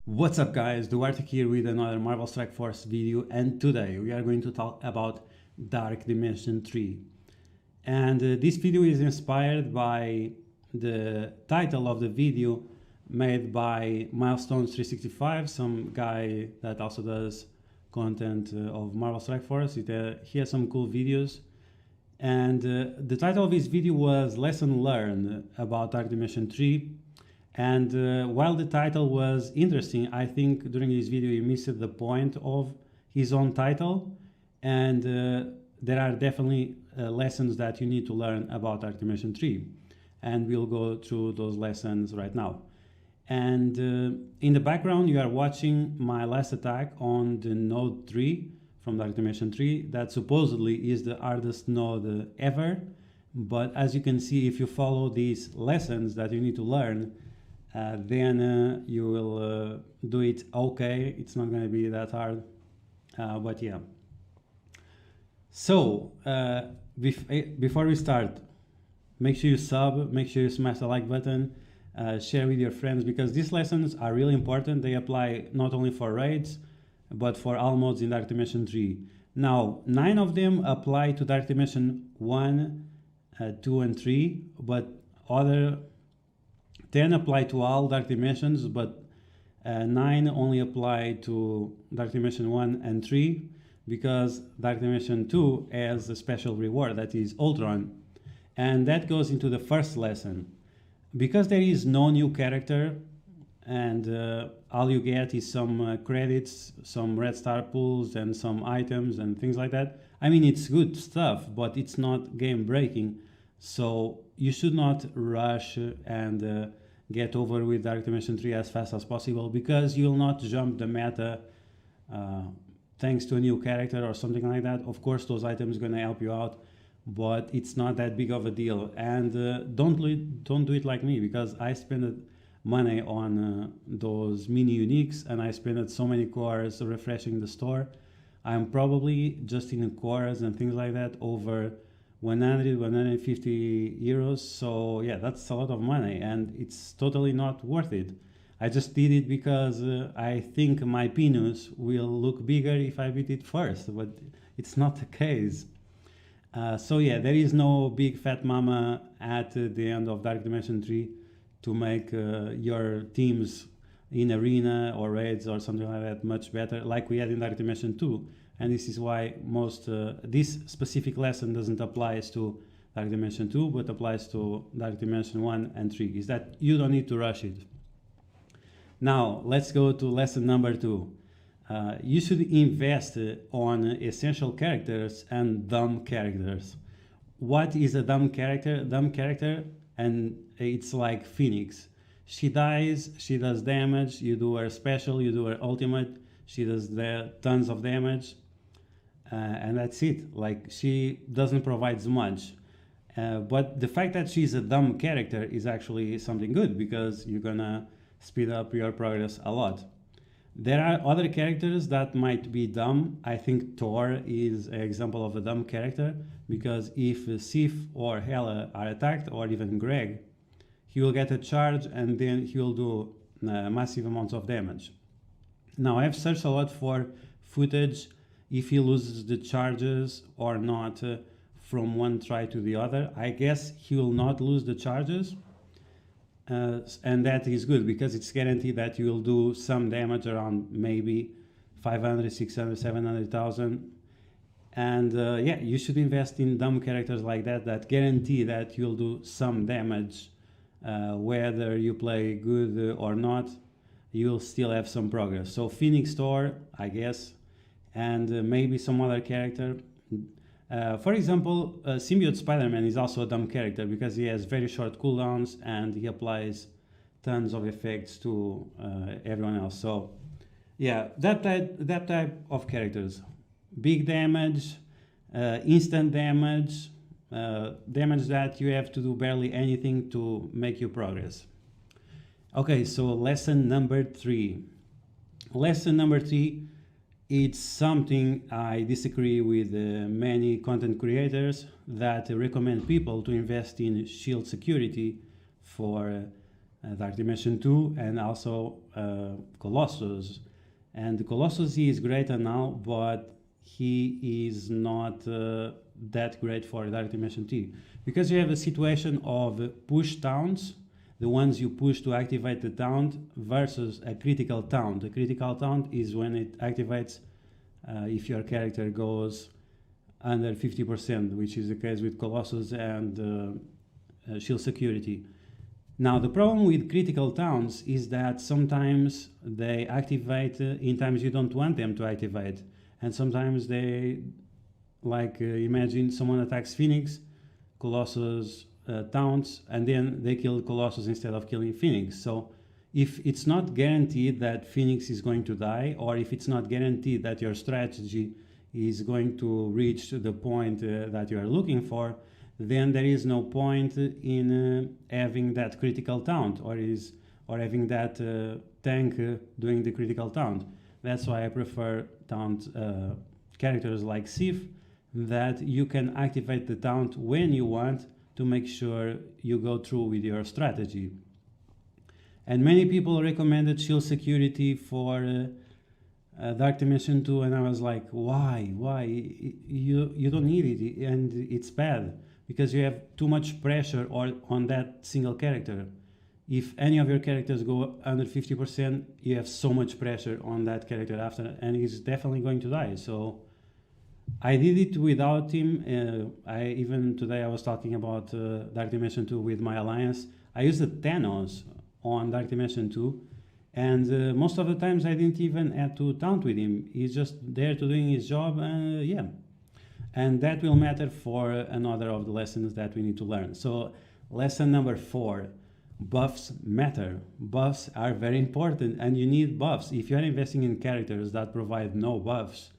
What's up guys, Duarte here with another Marvel Strike Force video, and today we are going to talk about Dark Dimension 3. And this video is inspired by the title of the video made by Milestones365, some guy that also does content of Marvel Strike Force. He has some cool videos. And the title of his video was Lesson Learned about Dark Dimension 3. And while the title was interesting, I think during this video he missed the point of his own title. And there are definitely lessons that you need to learn about Dark Dimension 3. And we'll go through those lessons right now. And in the background you are watching my last attack on the node 3 from Dark Dimension 3. That supposedly is the hardest node ever. But as you can see, if you follow these lessons that you need to learn, then you will do it okay. It's not going to be that hard, but yeah. So before we start, make sure you sub, make sure you smash the like button, share with your friends, because these lessons are really important. They apply not only for raids but for all modes in Dark Dimension 3. Now 9 of them apply to Dark Dimension 1, 2 and 3, but other 10 apply to all Dark Dimensions, but 9 only apply to Dark Dimension 1 and 3, because Dark Dimension 2 has a special reward that is Ultron, and that goes into the first lesson. Because there is no new character and all you get is some credits, some red star pools and some items and things like that. I mean, it's good stuff, but it's not game breaking. So you should not rush and get over with Dark Dimension 3 as fast as possible, because you'll not jump the meta thanks to a new character or something like that. Of course, those items are going to help you out, but it's not that big of a deal. And don't do it like me, because I spent money on those mini uniques, and I spent so many cores refreshing the store. I'm probably just in cores and things like that over 150 euros. So yeah, that's a lot of money, and it's totally not worth it. I just did it because I think my penis will look bigger if I beat it first, but it's not the case. So yeah, there is no big fat mama at the end of Dark Dimension 3 to make your teams in arena or raids or something like that much better, like we had in Dark Dimension 2. And this is why this specific lesson doesn't apply to Dark Dimension 2, but applies to Dark Dimension 1 and 3, is that you don't need to rush it. Now, let's go to lesson number 2. You should invest on essential characters and dumb characters. What is a dumb character? Dumb character, and it's like Phoenix. She dies, she does damage, you do her special, you do her ultimate, she does tons of damage. And that's it. Like, she doesn't provide much, but the fact that she's a dumb character is actually something good, because you're gonna speed up your progress a lot. There are other characters that might be dumb. I think Thor is an example of a dumb character, because if Sif or Hela are attacked, or even Greg, he will get a charge and then he will do massive amounts of damage. Now, I've searched a lot for footage if he loses the charges or not from one try to the other. I guess he will not lose the charges, and that is good, because it's guaranteed that you will do some damage, around maybe 500, 600, 700,000. And yeah, you should invest in dumb characters like that, that guarantee that you'll do some damage, whether you play good or not, you'll still have some progress. So Phoenix, Thor, I guess, and maybe some other character. For example, Symbiote Spider-Man is also a dumb character, because he has very short cooldowns and he applies tons of effects to everyone else. So yeah, that type of characters. Big damage, instant damage, damage that you have to do barely anything to make you progress. Okay, so lesson number 3. Lesson number 3, it's something I disagree with many content creators that recommend people to invest in shield security for Dark Dimension 2, and also Colossus. And Colossus is great and now, but he is not that great for Dark Dimension 2, because you have a situation of push taunts, the ones you push to activate the taunt, versus a critical taunt. A critical taunt is when it activates if your character goes under 50%, which is the case with Colossus and Shield Security. Now, the problem with critical taunts is that sometimes they activate in times you don't want them to activate. And sometimes they, like imagine someone attacks Phoenix, Colossus taunts, and then they kill Colossus instead of killing Phoenix. So if it's not guaranteed that Phoenix is going to die, or if it's not guaranteed that your strategy is going to reach the point that you are looking for, then there is no point in having that critical taunt, or having that tank doing the critical taunt. That's why I prefer taunt characters like Sif, that you can activate the taunt when you want to make sure you go through with your strategy. And many people recommended Shield Security for Dark Dimension 2, and I was like, why? You don't need it, and it's bad, because you have too much pressure on that single character. If any of your characters go under 50%, you have so much pressure on that character after, and he's definitely going to die. So I did it without him. Even today I was talking about Dark Dimension 2 with my alliance. I used the Thanos on Dark Dimension 2, and most of the times I didn't even have to taunt with him. He's just there to doing his job, yeah. And that will matter for another of the lessons that we need to learn. So lesson number 4, buffs matter. Buffs are very important, and you need buffs. If you're investing in characters that provide no buffs,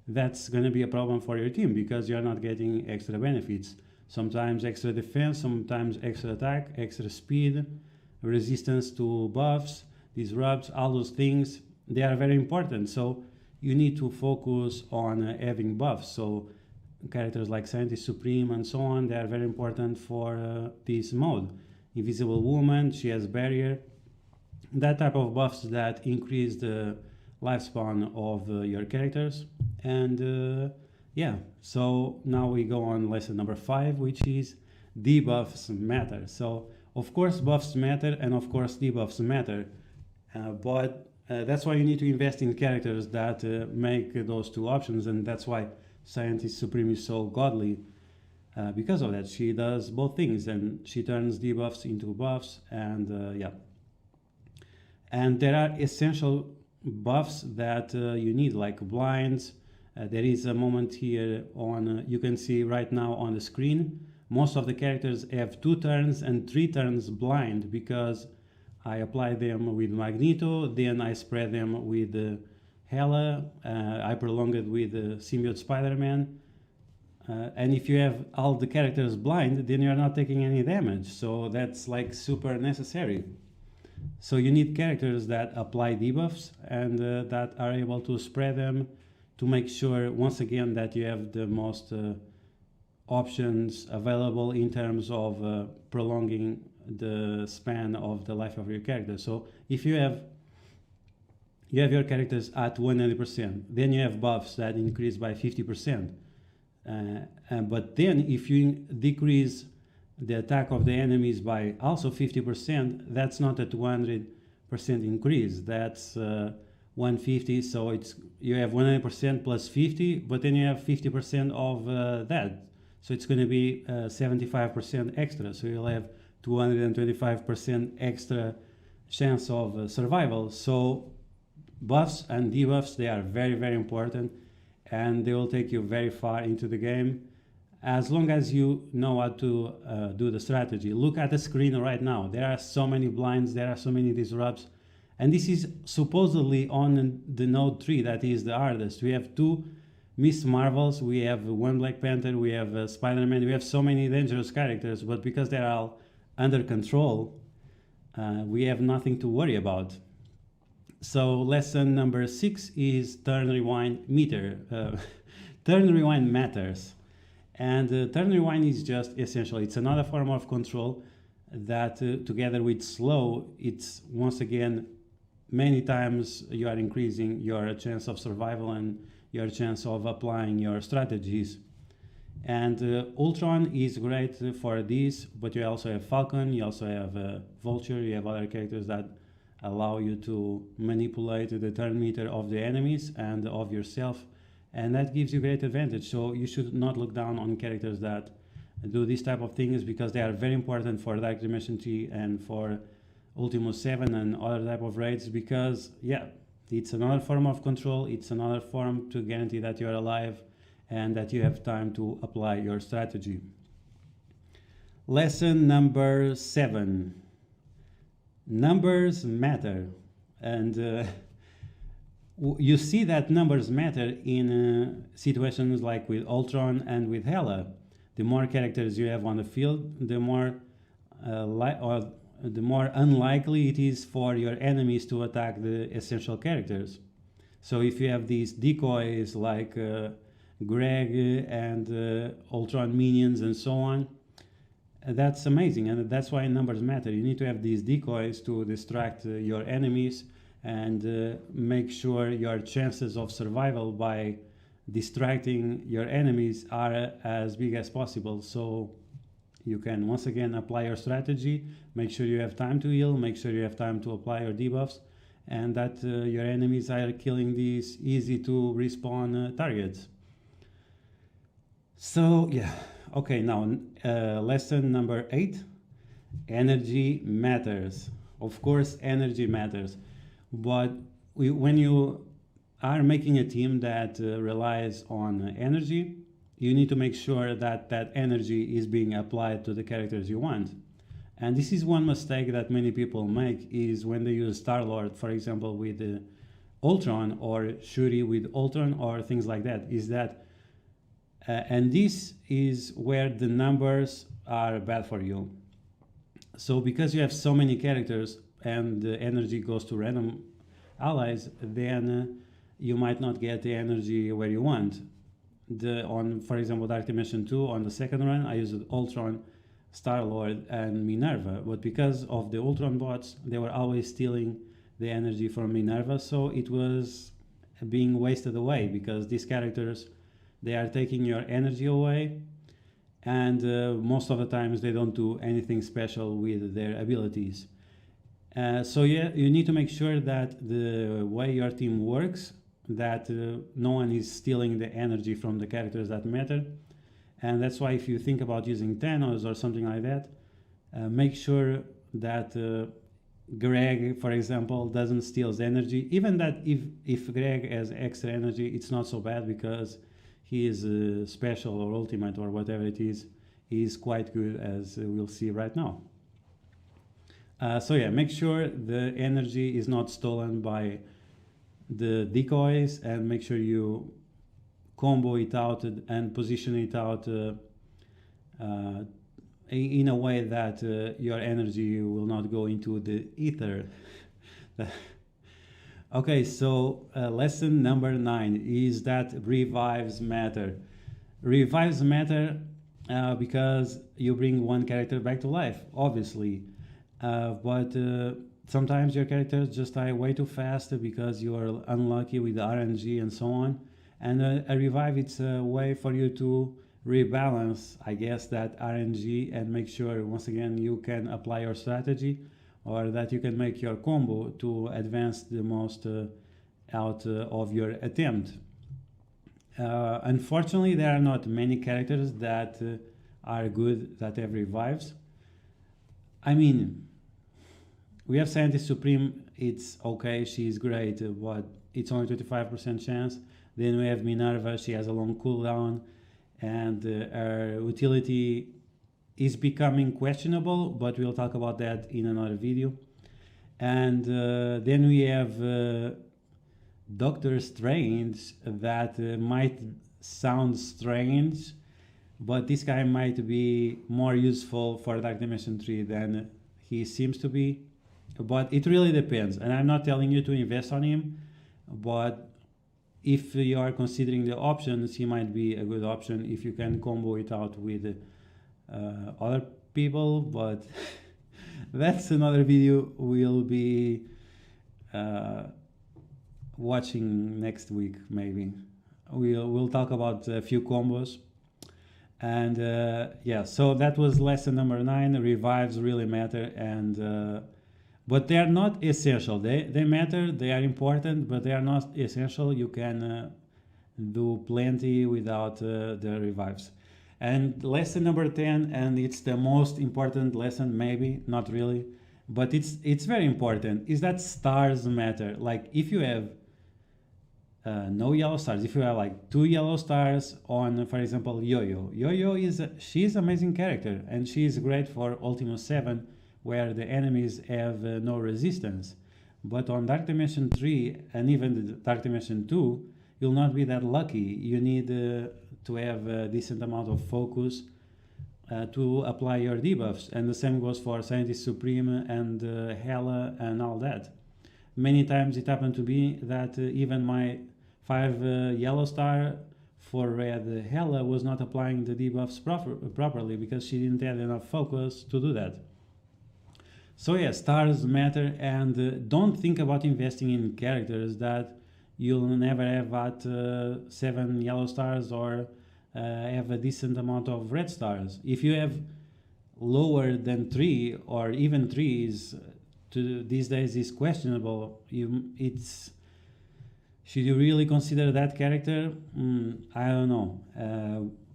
that's going to be a problem for your team, because you're not getting extra benefits. Sometimes extra defense, sometimes extra attack, extra speed, resistance to buffs, disrupts, all those things, they are very important. So you need to focus on having buffs. So characters like Scientist Supreme and so on, they are very important for this mode. Invisible Woman, she has barrier. That type of buffs that increase the lifespan of your characters. And yeah, so now we go on lesson number 5, which is debuffs matter. So of course buffs matter, and of course debuffs matter, but that's why you need to invest in characters that make those two options, and that's why Scientist Supreme is so godly, because of that. She does both things, and she turns debuffs into buffs, and yeah. And there are essential buffs that you need, like blinds. There is a moment here on, you can see right now on the screen, most of the characters have 2 turns and 3 turns blind, because I apply them with Magneto, then I spread them with Hela, I prolong it with Symbiote Spider-Man, and if you have all the characters blind, then you're not taking any damage, so that's like super necessary. So you need characters that apply debuffs and that are able to spread them, to make sure, once again, that you have the most options available in terms of prolonging the span of the life of your character. So if you have your characters at 100%, then you have buffs that increase by 50%. But then if you decrease the attack of the enemies by also 50%, that's not a 200% increase, that's 150, so you have 100% plus 50, but then you have 50% of that, so it's going to be 75% extra, so you'll have 225% extra chance of survival. So buffs and debuffs, they are very, very important, and they will take you very far into the game, as long as you know how to do the strategy. Look at the screen right now. There are so many blinds, there are so many disrupts, and this is supposedly on the node 3 that is the hardest. We have 2 Miss Marvels, we have 1 Black Panther, we have Spider-Man, we have so many dangerous characters, but because they're all under control, we have nothing to worry about. So lesson number 6 is turn rewind meter. Turn rewind matters. And turn rewind is just essential. It's another form of control. that together with slow, it's once again many times you are increasing your chance of survival and your chance of applying your strategies. And Ultron is great for this, but you also have Falcon, you also have Vulture, you have other characters that allow you to manipulate the turn meter of the enemies and of yourself, and that gives you great advantage. So you should not look down on characters that do this type of things, because they are very important for Dark Dimension 3 and for Ultimo 7 and other type of raids, because yeah, it's another form of control, it's another form to guarantee that you are alive and that you have time to apply your strategy. Lesson number 7. Numbers matter. And you see that numbers matter in situations like with Ultron and with Hela. The more characters you have on the field, the more unlikely it is for your enemies to attack the essential characters. So if you have these decoys like Greg and Ultron minions and so on, that's amazing, and that's why numbers matter. You need to have these decoys to distract your enemies and make sure your chances of survival by distracting your enemies are as big as possible, so you can once again apply your strategy, make sure you have time to heal, make sure you have time to apply your debuffs, and that your enemies are killing these easy to respawn targets. So yeah, okay, now lesson number 8. Energy matters. Of course energy matters, but when you are making a team that relies on energy, you need to make sure that that energy is being applied to the characters you want. And this is one mistake that many people make, is when they use Star-Lord, for example, with Ultron, or Shuri with Ultron, or things like that, is that and this is where the numbers are bad for you. So because you have so many characters and the energy goes to random allies, then you might not get the energy where you want. For example, Dark Dimension 2, on the second run, I used Ultron, Star-Lord, and Minerva. But because of the Ultron bots, they were always stealing the energy from Minerva, so it was being wasted away, because these characters, they are taking your energy away, and most of the times they don't do anything special with their abilities. So yeah, you need to make sure that the way your team works, that no one is stealing the energy from the characters that matter. And that's why if you think about using Thanos or something like that, make sure that Greg, for example, doesn't steal energy. Even that if Greg has extra energy, it's not so bad, because he is special or ultimate or whatever it is, he is quite good, as we'll see right now. So yeah, make sure the energy is not stolen by the decoys, and make sure you combo it out and position it out in a way that your energy will not go into the ether. Okay, so lesson number 9 is that revives matter. Revives matter because you bring one character back to life, obviously, but sometimes your characters just die way too fast because you are unlucky with the RNG and so on. And a revive, it's a way for you to rebalance, I guess, that RNG and make sure, once again, you can apply your strategy, or that you can make your combo to advance the most out of your attempt. Unfortunately, there are not many characters that are good that have revives. I mean, we have Scientist Supreme, it's okay, she's great, but it's only 25% chance. Then we have Minerva, she has a long cooldown, and her utility is becoming questionable, but we'll talk about that in another video. And then we have Doctor Strange, that might sound strange, but this guy might be more useful for Dark Dimension 3 than he seems to be. But it really depends, and I'm not telling you to invest on him, but if you are considering the options, he might be a good option if you can combo it out with other people. But That's another video we'll be watching next week, maybe. We'll talk about a few combos. And yeah, so that was lesson number 9. Revives really matter, and but they are not essential. They matter, they are important, but they are not essential. You can do plenty without the revives. And lesson number 10, and it's the most important lesson, maybe not really, but it's very important, is that stars matter. Like if you have no yellow stars, if you have like 2 yellow stars on, for example, Yo-Yo she's amazing character, and she's great for Ultima 7 where the enemies have no resistance. But on Dark Dimension 3 and even the Dark Dimension 2, you'll not be that lucky. You need to have a decent amount of focus to apply your debuffs, and the same goes for Scientist Supreme and Hela and all that. Many times it happened to be that even my 5 yellow star for red Hela was not applying the debuffs properly because she didn't have enough focus to do that. So yeah, stars matter, and don't think about investing in characters that you'll never have at 7 yellow stars or have a decent amount of red stars. If you have lower than 3 or even 3 is these days is questionable. Should you really consider that character? I don't know.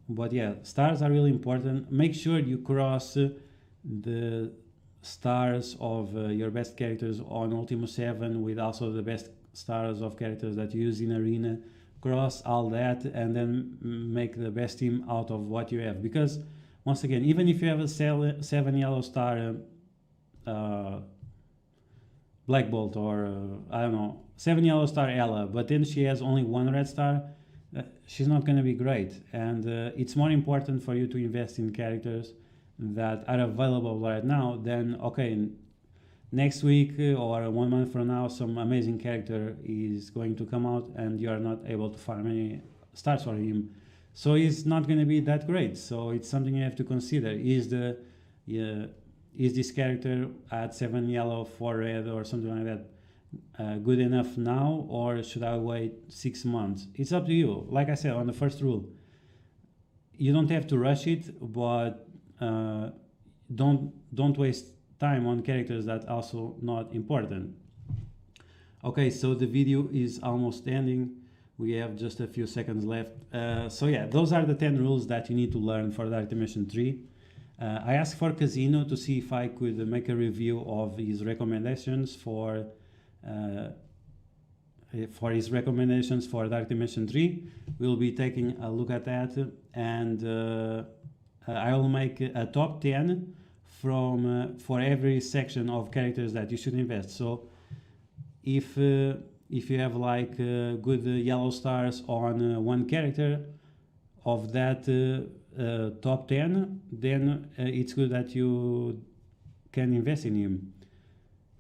But yeah, stars are really important. Make sure you cross the stars of your best characters on Ultima 7 with also the best stars of characters that you use in Arena. Cross all that and then make the best team out of what you have. Because once again, even if you have a 7 yellow star Black Bolt or I don't know, 7 yellow star Ella, but then she has only 1 red star, she's not going to be great. And it's more important for you to invest in characters that are available right now than, okay, next week or 1 month from now some amazing character is going to come out and you are not able to farm any stars for him, so he's not going to be that great. So it's something you have to consider. Is this character at 7 yellow 4 red or something like that good enough now, or should I wait 6 months? It's up to you. Like I said on the first rule, you don't have to rush it, but don't waste time on characters that also not important. Okay, so the video is almost ending. We have just a few seconds left. So yeah, those are the 10 rules that you need to learn for Dark Dimension 3. I asked for Casino to see if I could make a review of his recommendations for Dark Dimension 3. We'll be taking a look at that, and I will make a top 10 for every section of characters that you should invest. So if you have like good yellow stars on one character of that top 10, then it's good that you can invest in him.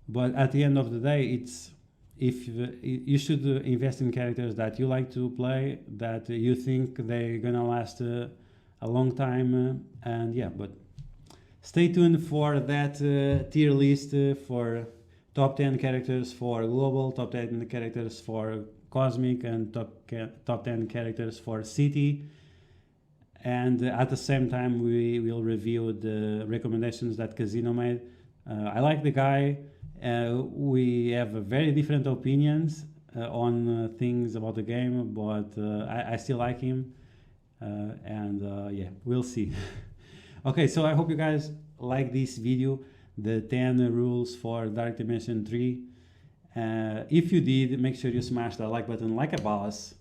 But at the end of the day, you should invest in characters that you like to play, that you think they're gonna last a long time, and yeah. But stay tuned for that tier list for top 10 characters for global, top 10 characters for cosmic, and top 10 characters for city. And at the same time, we will review the recommendations that Casino made. I like the guy. We have very different opinions on things about the game, but I still like him. And yeah, we'll see. Okay, so I hope you guys like this video, the 10 rules for Dark Dimension 3. If you did, make sure you smash that like button like a boss.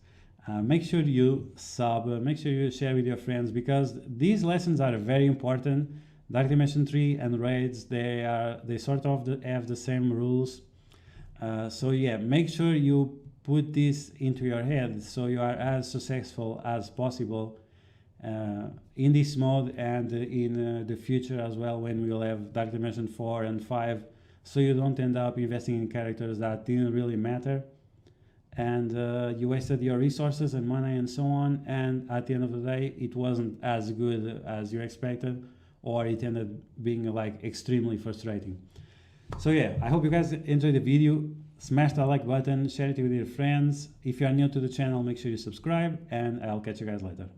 Make sure you sub, make sure you share with your friends, because these lessons are very important. Dark Dimension 3 and raids, they sort of have the same rules. So yeah, make sure you put this into your head so you are as successful as possible in this mode and in the future as well, when we'll have Dark Dimension 4 and 5, so you don't end up investing in characters that didn't really matter, and you wasted your resources and money and so on, and at the end of the day it wasn't as good as you expected, or it ended being like extremely frustrating. So yeah, I hope you guys enjoyed the video. Smash that like button, share it with your friends. If you are new to the channel, make sure you subscribe, and I'll catch you guys later.